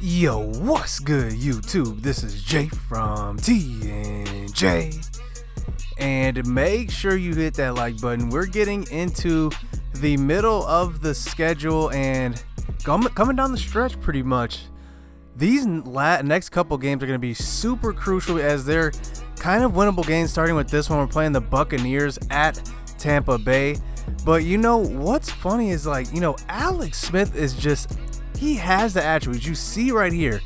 Yo, what's good, YouTube? This is Jay from T&J. And make sure you hit that like button. We're getting into the middle of the schedule and coming down the stretch pretty much. These next couple games are going to be super crucial as they're kind of winnable games, starting with this one. We're playing the Buccaneers at Tampa Bay. But you know, what's funny is Alex Smith is just... he has the attributes you see right here.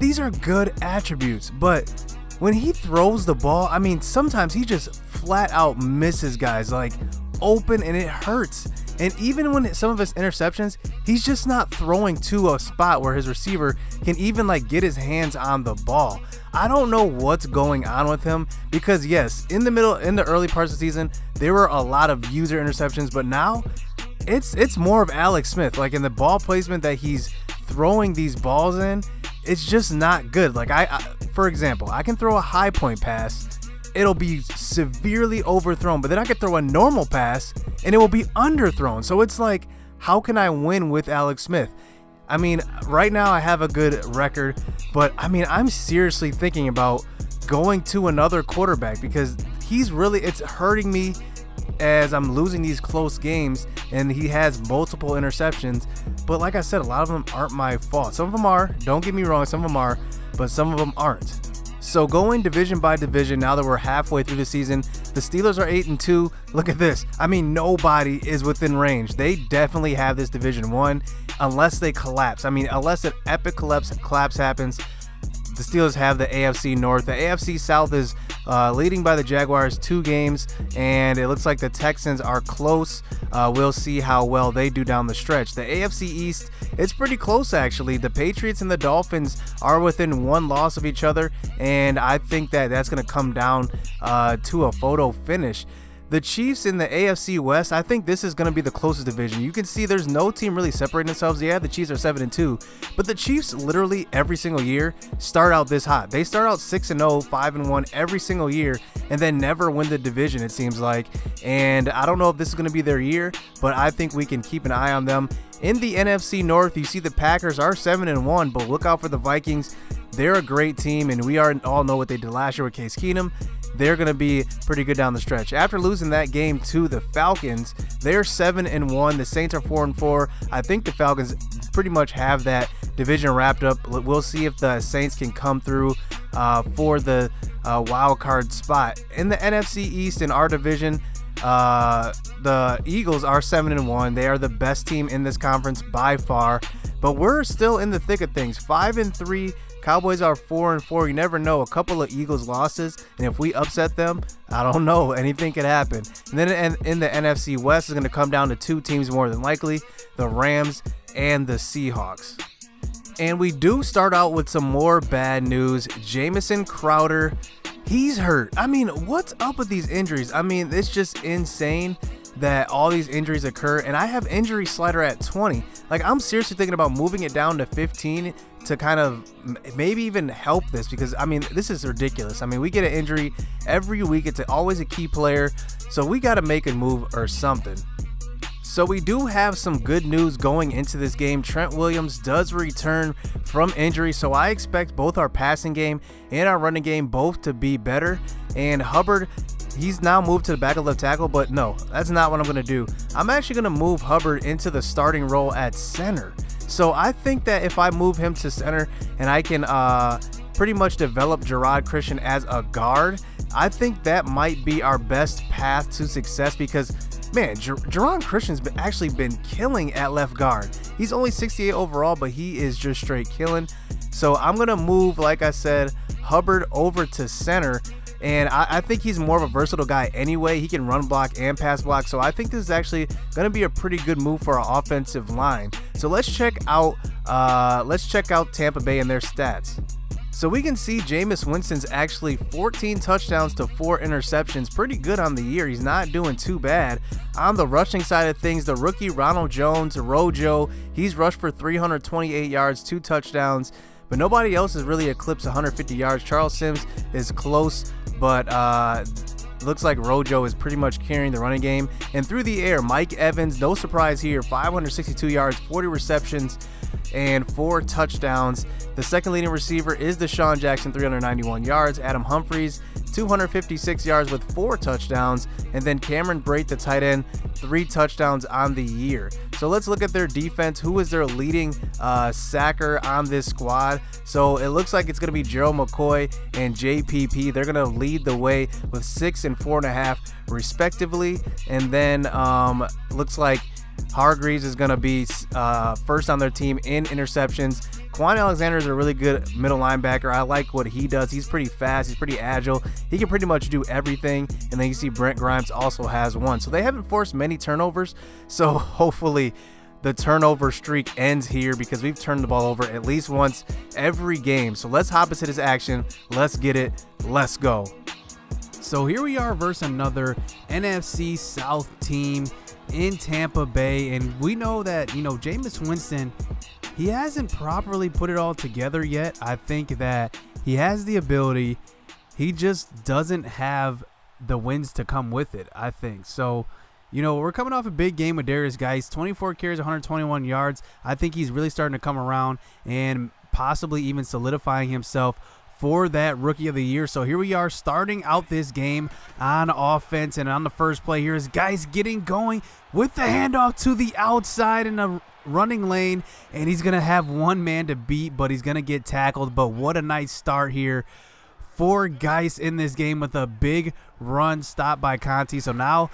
These are good attributes, but when he throws the ball, I mean, sometimes he just flat out misses guys like open and it hurts. And even when some of his interceptions, he's just not throwing to a spot where his receiver can even get his hands on the ball. I don't know what's going on with him because yes, in the early parts of the season, there were a lot of user interceptions, but now it's more of Alex Smith. In the ball placement that he's throwing these balls in, it's just not good. For example, I can throw a high point pass, it'll be severely overthrown, but then I could throw a normal pass and it will be underthrown. So it's how can I win with Alex Smith? I mean, right now I have a good record, but I mean, I'm seriously thinking about going to another quarterback because it's hurting me as I'm losing these close games, and he has multiple interceptions. But like I said, a lot of them aren't my fault. Some of them are, don't get me wrong, some of them are, but some of them aren't. So going division by division, now that we're halfway through the season, the Steelers are 8-2. Look at this. I mean, nobody is within range. They definitely have this division won unless they collapse. I mean, unless an epic collapse happens, the Steelers have the AFC North. The AFC South is leading by the Jaguars 2 games, and it looks like the Texans are close. We'll see how well they do down the stretch. The AFC East, it's pretty close actually. The Patriots and the Dolphins are within 1 loss of each other, and I think that's going to come down to a photo finish. The Chiefs in the AFC West, I think this is going to be the closest division. You can see there's no team really separating themselves. Yeah, the Chiefs are 7-2, but the Chiefs literally every single year start out this hot. They start out 6-0, 5-1 every single year, and then never win the division, it seems like. And I don't know if this is going to be their year, but I think we can keep an eye on them. In the NFC North, you see the Packers are 7-1, but look out for the Vikings. They're a great team, and we all know what they did last year with Case Keenum. They're going to be pretty good down the stretch. After losing that game to the Falcons, they're 7-1. The Saints are 4-4. I think the Falcons pretty much have that division wrapped up. We'll see if the Saints can come through for the wild card spot. In the NFC East in our division, the Eagles are 7-1. They are the best team in this conference by far, but we're still in the thick of things. 5-3. Cowboys are 4-4. You never know. A couple of Eagles losses, and if we upset them, I don't know. Anything could happen. And then in the NFC West is going to come down to 2 teams more than likely: the Rams and the Seahawks. And we do start out with some more bad news. Jamison Crowder, he's hurt. I mean, what's up with these injuries? I mean, it's just insane that all these injuries occur, and I have injury slider at 20. I'm seriously thinking about moving it down to 15 to kind of maybe even help this, because I mean, this is ridiculous. I mean, we get an injury every week. It's always a key player, so we got to make a move or something. So we do have some good news going into this game. Trent Williams does return from injury, so I expect both our passing game and our running game both to be better. And Hubbard, he's now moved to the back of left tackle, but no, that's not what I'm going to do. I'm actually going to move Hubbard into the starting role at center. So I think that if I move him to center and I can pretty much develop Gerard Christian as a guard, I think that might be our best path to success, because man, Gerard Christian's actually been killing at left guard. He's only 68 overall, but he is just straight killing. So I'm going to move, like I said, Hubbard over to center. And I think he's more of a versatile guy anyway. He can run block and pass block. So I think this is actually going to be a pretty good move for our offensive line. So let's check out Tampa Bay and their stats. So we can see Jameis Winston's actually 14 touchdowns to 4 interceptions. Pretty good on the year. He's not doing too bad. On the rushing side of things, the rookie Ronald Jones, Rojo, he's rushed for 328 yards, 2 touchdowns. But nobody else has really eclipsed 150 yards. Charles Sims is close, but Looks like Rojo is pretty much carrying the running game. And through the air, Mike Evans, no surprise here, 562 yards, 40 receptions, and 4 touchdowns. The second leading receiver is Deshaun Jackson, 391 yards. Adam Humphries, 256 yards with 4 touchdowns. And then Cameron Brate, the tight end, 3 touchdowns on the year. So let's look at their defense. Who is their leading sacker on this squad? So it looks like it's going to be Gerald McCoy and JPP. They're going to lead the way with 6 and 4.5 respectively. And then looks like Hargreaves is going to be first on their team in interceptions. Quan Alexander is a really good middle linebacker. I like what he does. He's pretty fast. He's pretty agile. He can pretty much do everything. And then you see Brent Grimes also has 1. So they haven't forced many turnovers. So hopefully the turnover streak ends here, because we've turned the ball over at least once every game. So let's hop into this action. Let's get it. Let's go. So here we are versus another NFC South team in Tampa Bay. And we know that, Jameis Winston, he hasn't properly put it all together yet. I think that he has the ability. He just doesn't have the wins to come with it, I think. So, we're coming off a big game with Darius Geis, 24 carries, 121 yards. I think he's really starting to come around and possibly even solidifying himself for that Rookie of the Year. So here we are starting out this game on offense, and on the first play here is Geis getting going with the handoff to the outside in the running lane, and he's going to have one man to beat, but he's going to get tackled. But what a nice start here for Geis in this game with a big run stop by Conti. So now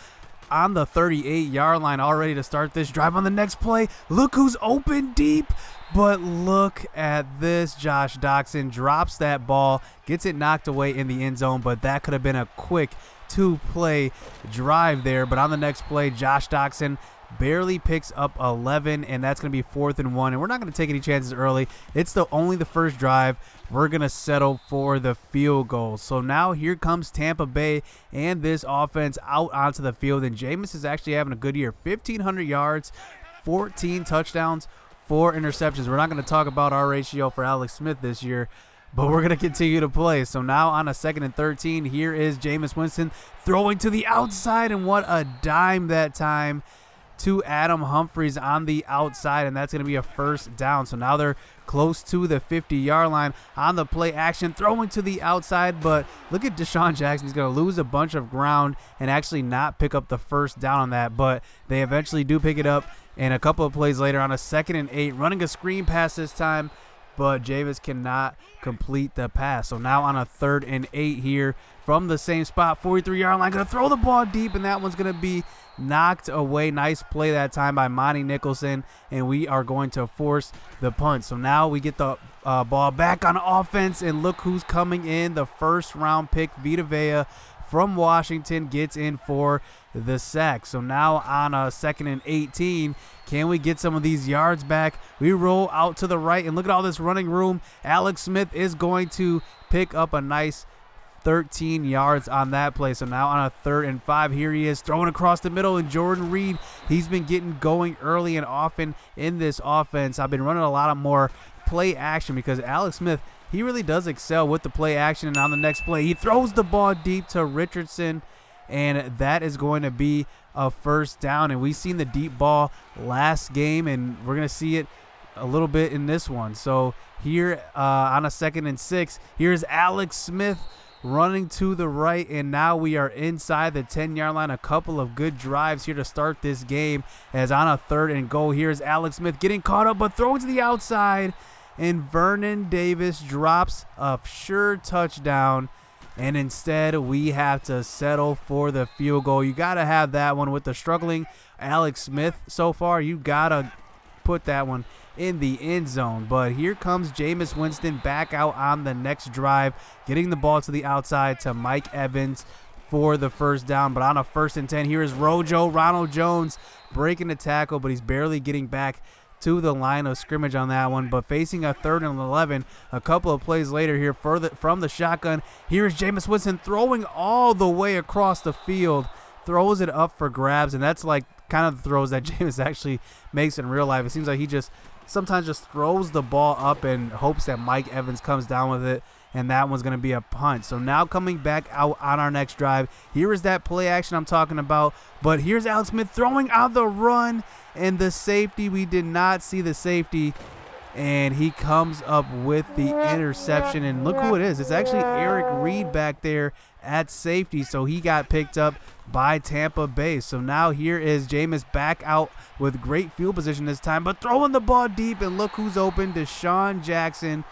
on the 38-yard line, all ready to start this drive. On the next play, look who's open deep. But look at this. Josh Doctson drops that ball, gets it knocked away in the end zone, but that could have been a quick 2-play drive there. But on the next play, Josh Doctson barely picks up 11, and that's going to be 4th and 1. And we're not going to take any chances early. It's only the first drive. We're going to settle for the field goal. So now here comes Tampa Bay and this offense out onto the field. And Jameis is actually having a good year. 1,500 yards, 14 touchdowns, 4 interceptions. We're not going to talk about our ratio for Alex Smith this year, but we're going to continue to play. So now on a 2nd and 13, here is Jameis Winston throwing to the outside, and what a dime that time to Adam Humphries on the outside, and that's going to be a first down. So now they're close to the 50-yard line on the play action, throwing to the outside, but look at Deshaun Jackson. He's going to lose a bunch of ground and actually not pick up the first down on that, but they eventually do pick it up. And a couple of plays later on a 2nd and 8, running a screen pass this time, but Jameis cannot complete the pass. So now on a 3rd and 8 here from the same spot, 43-yard line, going to throw the ball deep, and that one's going to be knocked away. Nice play that time by Monty Nicholson, and we are going to force the punt. So now we get the ball back on offense, and look who's coming in. The first-round pick, Vita Vea from Washington, gets in for the sack. So now on a 2nd and 18, can we get some of these yards back? We roll out to the right, and look at all this running room. Alex Smith is going to pick up a nice 13 yards on that play. So now on a 3rd and 5, here he is throwing across the middle, and Jordan Reed, he's been getting going early and often in this offense. I've been running a lot of more play action because Alex Smith, he really does excel with the play action. And on the next play, he throws the ball deep to Richardson, and that is going to be a first down. And we've seen the deep ball last game, and we're going to see it a little bit in this one. So here on a 2nd and 6, here's Alex Smith running to the right, and now we are inside the 10-yard line. A couple of good drives here to start this game, as on a 3rd and goal, here's Alex Smith getting caught up, but throwing to the outside, and Vernon Davis drops a sure touchdown, and instead we have to settle for the field goal. You got to have that one with the struggling Alex Smith so far. You got to put that one in the end zone. But here comes Jameis Winston back out on the next drive, getting the ball to the outside to Mike Evans for the first down. But on a 1st and 10, here is Rojo, Ronald Jones breaking the tackle, but he's barely getting back to the line of scrimmage on that one. But facing a 3rd and 11, a couple of plays later here from the shotgun, here is Jameis Winston throwing all the way across the field, throws it up for grabs, and that's like kind of the throws that Jameis actually makes in real life. It seems like he just sometimes just throws the ball up and hopes that Mike Evans comes down with it, and that one's going to be a punt. So now coming back out on our next drive, here is that play action I'm talking about, but here's Alex Smith throwing out the run, and the safety, we did not see the safety, and he comes up with the interception, and look who it is. It's actually Eric Reed back there at safety, so he got picked up by Tampa Bay. So now here is Jameis back out with great field position this time, but throwing the ball deep, and look who's open, Deshaun Jackson,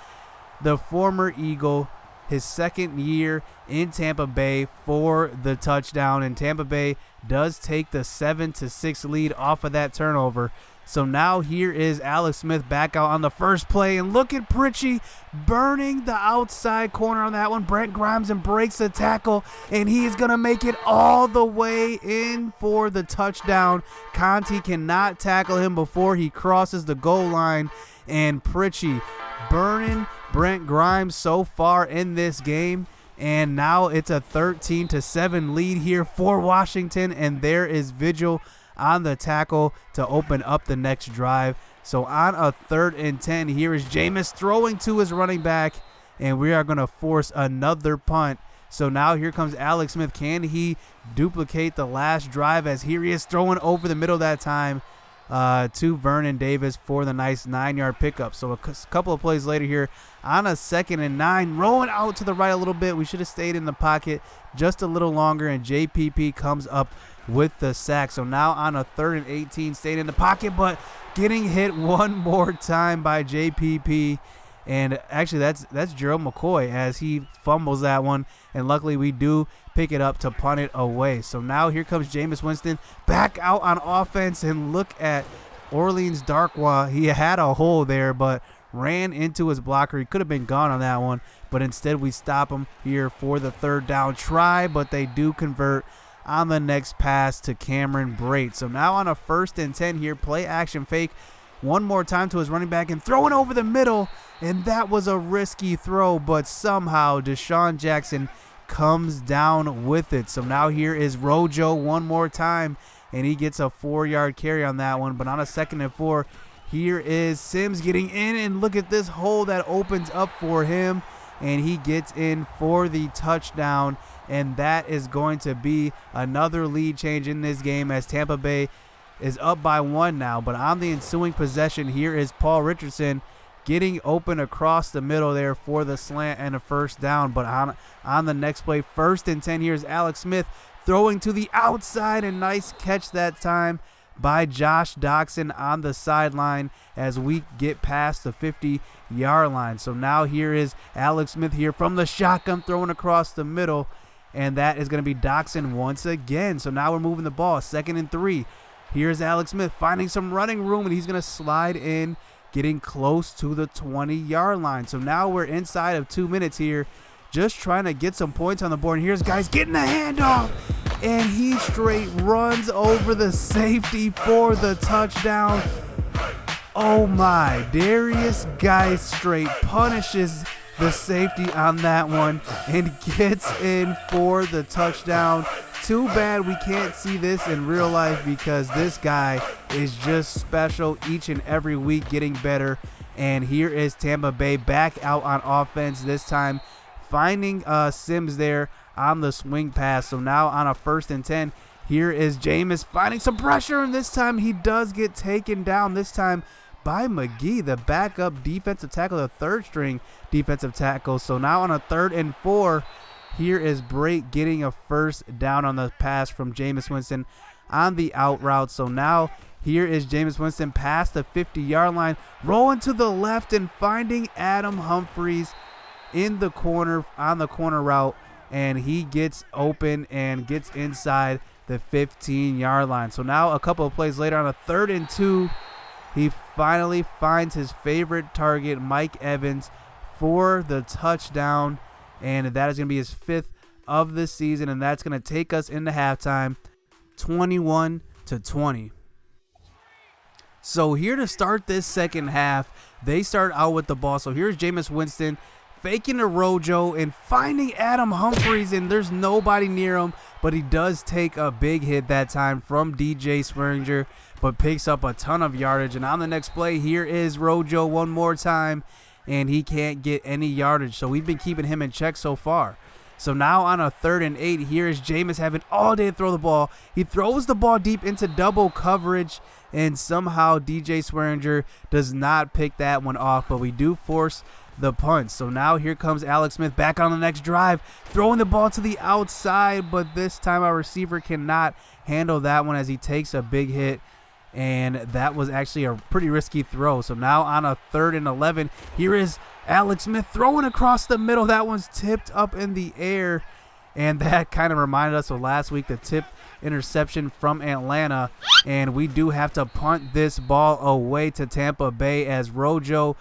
the former Eagle, his second year in Tampa Bay for the touchdown, and Tampa Bay does take the 7-6 lead off of that turnover. So now here is Alex Smith back out on the first play, and look at Pritchie burning the outside corner on that one. Brent Grimes and breaks the tackle, and he is going to make it all the way in for the touchdown. Conti cannot tackle him before he crosses the goal line, and Pritchie burning Brent Grimes so far in this game. And now it's a 13-7 lead here for Washington, and there is Vigil on the tackle to open up the next drive. So on a 3rd and 10, here is Jameis throwing to his running back, and we are going to force another punt. So now here comes Alex Smith. Can he duplicate the last drive, as here he is throwing over the middle that time to Vernon Davis for the nice 9-yard pickup. So a couple of plays later here on a 2nd and 9, rolling out to the right a little bit. We should have stayed in the pocket just a little longer, and JPP comes up with the sack. So now on a 3rd and 18, staying in the pocket, but getting hit one more time by JPP. And actually that's Gerald McCoy as he fumbles that one, and luckily we do pick it up to punt it away. So now here comes Jameis Winston back out on offense, and look at Orleans Darkwa. He had a hole there, but ran into his blocker. He could have been gone on that one, but instead we stop him here for the 3rd down try, but they do convert on the next pass to Cameron Brate. So now on a 1st and 10 here, play action fake one more time to his running back and throwing over the middle, and that was a risky throw, but somehow Deshaun Jackson comes down with it. So now here is Rojo one more time, and he gets a 4-yard carry on that one. But on a 2nd and 4, here is Sims getting in, and look at this hole that opens up for him, and he gets in for the touchdown, and that is going to be another lead change in this game, as Tampa Bay is up by 1 now. But on the ensuing possession, here is Paul Richardson getting open across the middle there for the slant and a 1st down. But on the next play, 1st and 10, here's Alex Smith throwing to the outside, and nice catch that time by Josh Doxson on the sideline as we get past the 50-yard line. So now here is Alex Smith here from the shotgun throwing across the middle, and that is going to be Doxson once again. So now we're moving the ball, 2nd and 3. Here's Alex Smith finding some running room, and he's going to slide in, getting close to the 20-yard line. So now we're inside of 2 minutes here, just trying to get some points on the board. And here's guys getting the handoff, and he straight runs over the safety for the touchdown. Oh my, Darius Guice straight punishes the safety on that one and gets in for the touchdown. Too bad we can't see this in real life, because this guy is just special each and every week, getting better. And here is Tampa Bay back out on offense, this time finding Sims there on the swing pass. So now on a 1st and 10, here is Jameis finding some pressure, and this time he does get taken down, this time by McGee, the backup defensive tackle, the 3rd-string defensive tackle. So now on a 3rd and 4, here is Brate getting a 1st down on the pass from Jameis Winston on the out route. So now here is Jameis Winston past the 50-yard line, rolling to the left and finding Adam Humphries in the corner on the corner route, and he gets open and gets inside the 15-yard line. So now a couple of plays later on a 3rd and 2, he finally finds his favorite target, Mike Evans, for the touchdown. And that is going to be his 5th of the season, and that's going to take us into halftime, 21-20. So here to start this second half, they start out with the ball. So here's Jameis Winston faking a Rojo and finding Adam Humphries, and there's nobody near him, but he does take a big hit that time from DJ Swearinger, but picks up a ton of yardage. And on the next play, here is Rojo one more time, and he can't get any yardage. So we've been keeping him in check so far. So now on a 3rd and 8, here is Jameis having all day to throw the ball. He throws the ball deep into double coverage, and somehow DJ Swearinger does not pick that one off, but we do force the punt. So now here comes Alex Smith back on the next drive, throwing the ball to the outside, but this time our receiver cannot handle that one as he takes a big hit, and that was actually a pretty risky throw. So now on a 3rd and 11, here is Alex Smith throwing across the middle. That one's tipped up in the air, and that kind of reminded us of last week, the tipped interception from Atlanta. And we do have to punt this ball away to Tampa Bay as Rojo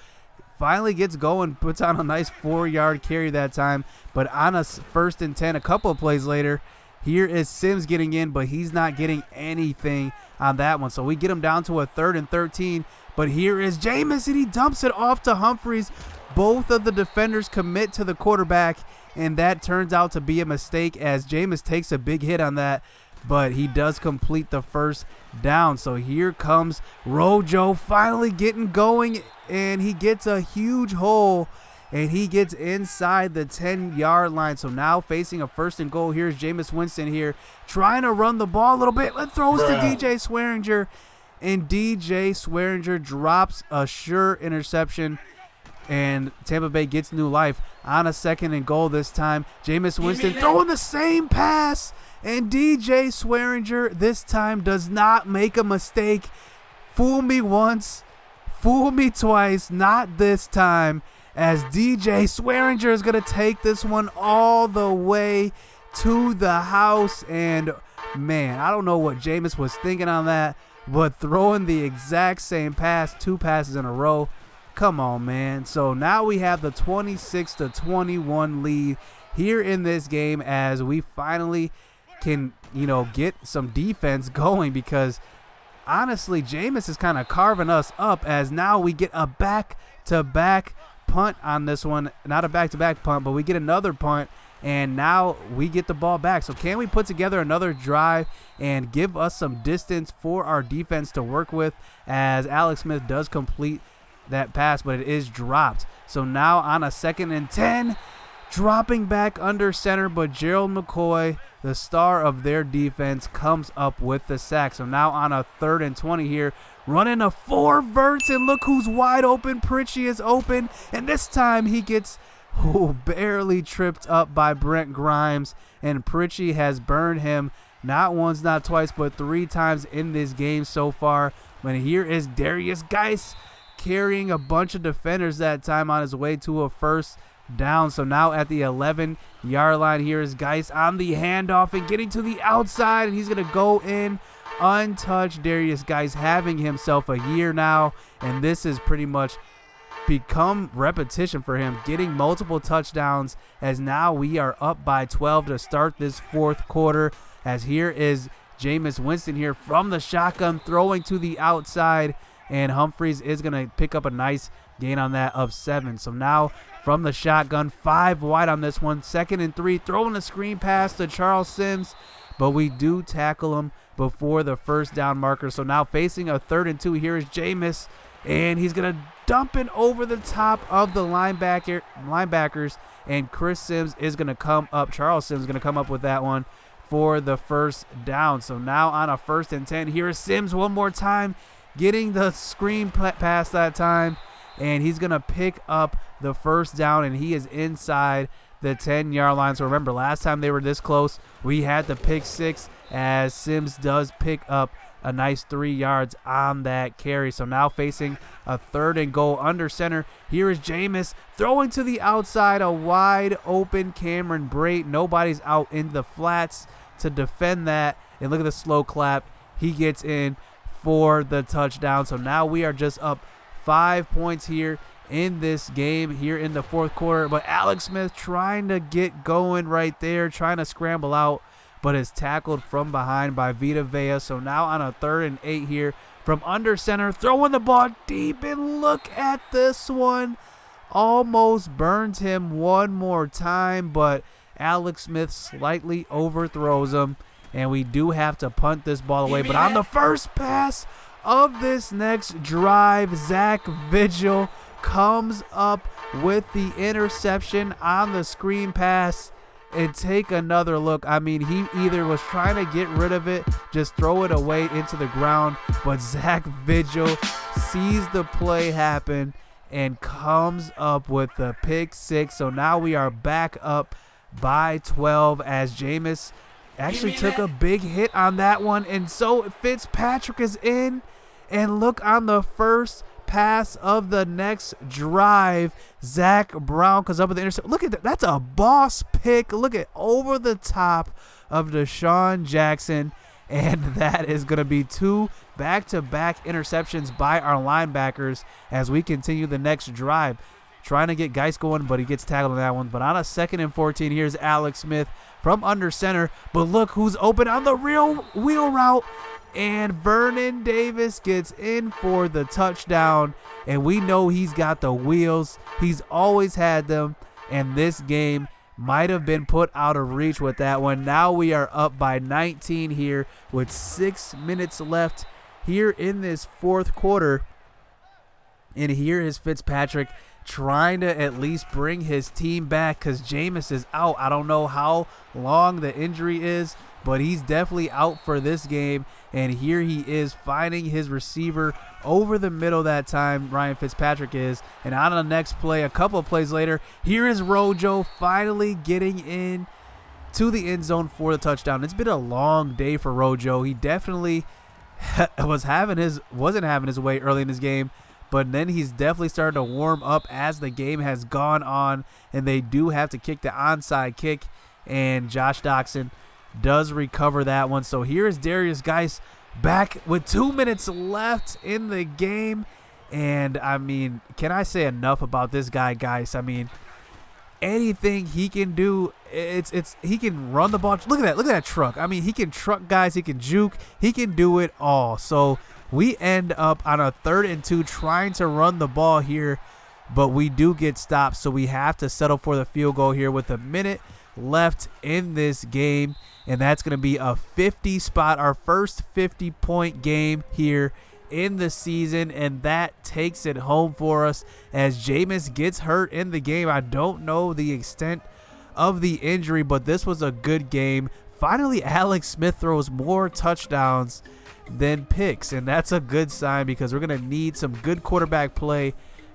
finally gets going, puts on a nice 4-yard carry that time. But on a 1st and 10, a couple of plays later, here is Sims getting in, but he's not getting anything on that one. So we get him down to a 3rd and 13. But here is Jameis, and he dumps it off to Humphries. Both of the defenders commit to the quarterback, and that turns out to be a mistake as Jameis takes a big hit on that, but he does complete the 1st down. So here comes Rojo finally getting going, and he gets a huge hole, and he gets inside the 10-yard line. So now facing a 1st and goal, here's Jameis Winston here trying to run the ball a little bit. It throws to DJ Swearinger, and DJ Swearinger drops a sure interception, and Tampa Bay gets new life on a 2nd and goal this time. Jameis Winston throwing the same pass, and DJ Swearinger this time does not make a mistake. Fool me once, fool me twice, not this time, as DJ Swearinger is going to take this one all the way to the house. And man, I don't know what Jameis was thinking on that, but throwing the exact same pass, 2 passes in a row. Come on, man. So now we have the 26-21 lead here in this game as we finally can, get some defense going, because honestly, Jameis is kind of carving us up as now we get a back-to-back punt on this one. Not a back-to-back punt, but we get another punt, and now we get the ball back. So can we put together another drive and give us some distance for our defense to work with, as Alex Smith does complete that pass, but it is dropped. So now on a 2nd and 10, dropping back under center, but Gerald McCoy, the star of their defense, comes up with the sack. So now on a 3rd and 20 here, running a 4 verts, and look who's wide open. Pritchie is open, and this time he gets barely tripped up by Brent Grimes, and Pritchie has burned him not once, not twice, but 3 times in this game so far. But here is Darius Geis carrying a bunch of defenders that time on his way to a 1st down. So now at the 11-yard line, here is Geis on the handoff and getting to the outside, and he's going to go in untouched. Darius Geis having himself a year now, and this has pretty much become repetition for him, getting multiple touchdowns, as now we are up by 12 to start this 4th quarter, as here is Jameis Winston here from the shotgun throwing to the outside, and Humphries is going to pick up a nice gain on that of 7. So now from the shotgun, 5 wide on this one, 2nd and 3, throwing a screen pass to Charles Sims, but we do tackle him before the 1st down marker. So now facing a 3rd and 2, here is Jameis, and he's going to dump it over the top of the linebackers, and Chris Sims is going to come up, Charles Sims is going to come up with that one for the 1st down. So now on a 1st and 10, here is Sims one more time, getting the screen pass that time, and he's going to pick up the 1st down, and he is inside the 10-yard line. So remember, last time they were this close, we had the pick 6, as Sims does pick up a nice 3 yards on that carry. So now facing a 3rd and goal under center, here is Jameis throwing to the outside, a wide open Cameron Brate. Nobody's out in the flats to defend that, and look at the slow clap. He gets in for the touchdown. So now we are just up 5 points here in this game here in the 4th quarter, but Alex Smith trying to get going right there, trying to scramble out, but is tackled from behind by Vita Vea. So now on a 3rd and 8 here from under center, throwing the ball deep, and look at this one, almost burns him one more time, but Alex Smith slightly overthrows him, and we do have to punt this ball away. But on the first pass of this next drive, Zach Vigil comes up with the interception on the screen pass. And take another look. I mean, he either was trying to get rid of it, just throw it away into the ground, but Zach Vigil sees the play happen and comes up with the pick six. So now we are back up by 12 as Jameis actually took a big hit on that one. And so Fitzpatrick is in, and look on the first pass of the next drive, Zach Brown comes up with the interception. Look at that. That's a boss pick. Look at over the top of Deshaun Jackson. And that is going to be 2 back-to-back interceptions by our linebackers as we continue the next drive. Trying to get Geis going, but he gets tackled on that one. But on a 2nd and 14, here's Alex Smith from under center. But look who's open on the real wheel route. And Vernon Davis gets in for the touchdown. And we know he's got the wheels. He's always had them. And this game might have been put out of reach with that one. Now we are up by 19 here with 6 minutes left here in this 4th quarter. And here is Fitzpatrick trying to at least bring his team back because Jameis is out. I don't know how long the injury is, but he's definitely out for this game. And here he is finding his receiver over the middle that time, Ryan Fitzpatrick is. And on the next play, a couple of plays later, here is Rojo finally getting in to the end zone for the touchdown. It's been a long day for Rojo. He definitely wasn't having his way early in this game, but then he's definitely started to warm up as the game has gone on, and they do have to kick the onside kick, and Josh Doxson does recover that one. So here is Darius Geis back with 2 minutes left in the game. And I mean, can I say enough about this guy, Geis? I mean, anything he can do, he can run the ball. Look at that truck. I mean, he can truck guys, he can juke, he can do it all. So we end up on a 3rd and 2 trying to run the ball here, but we do get stopped. So we have to settle for the field goal here with a minute left in this game, and that's going to be a 50 spot, our first 50-point game here in the season, and that takes it home for us as Jameis gets hurt in the game. I don't know the extent of the injury, but this was a good game. Finally, Alex Smith throws more touchdowns than picks, and that's a good sign because we're going to need some good quarterback play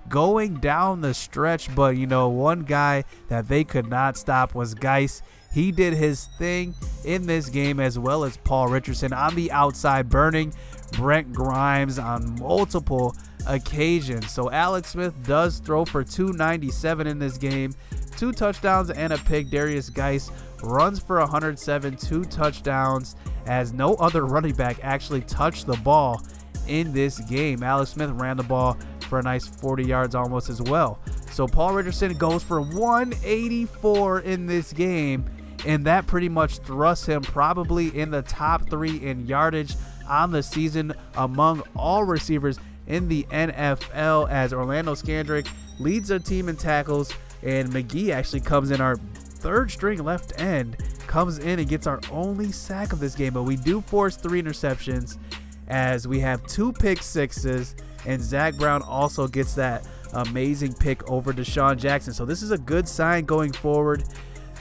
going down the stretch. But you know, one guy that they could not stop was Geis. He did his thing in this game, as well as Paul Richardson on the outside, burning Brent Grimes on multiple occasions. So Alex Smith does throw for 297 in this game, 2 touchdowns and a pick. Darius Geis runs for 107, 2 touchdowns, as no other running back actually touched the ball in this game. Alex Smith ran the ball for a nice 40 yards almost as well. So Paul Richardson goes for 184 in this game, and that pretty much thrusts him probably in the top 3 in yardage on the season among all receivers in the NFL, as Orlando Scandrick leads the team in tackles, and McGee actually comes in, our 3rd string left end, comes in and gets our only sack of this game. But we do force 3 interceptions as we have 2 pick sixes, and Zach Brown also gets that amazing pick over Deshaun Jackson. So this is a good sign going forward.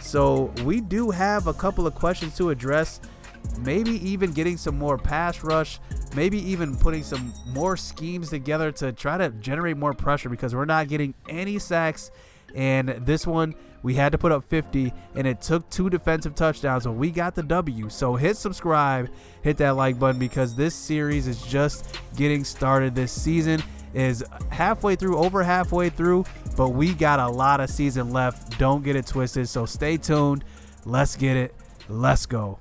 So we do have a couple of questions to address, maybe even getting some more pass rush, maybe even putting some more schemes together to try to generate more pressure, because we're not getting any sacks. And this one, we had to put up 50, and it took 2 defensive touchdowns, but we got the W. So hit subscribe, hit that like button, because this series is just getting started. This season is halfway through, over halfway through, but we got a lot of season left. Don't get it twisted. So stay tuned. Let's get it. Let's go.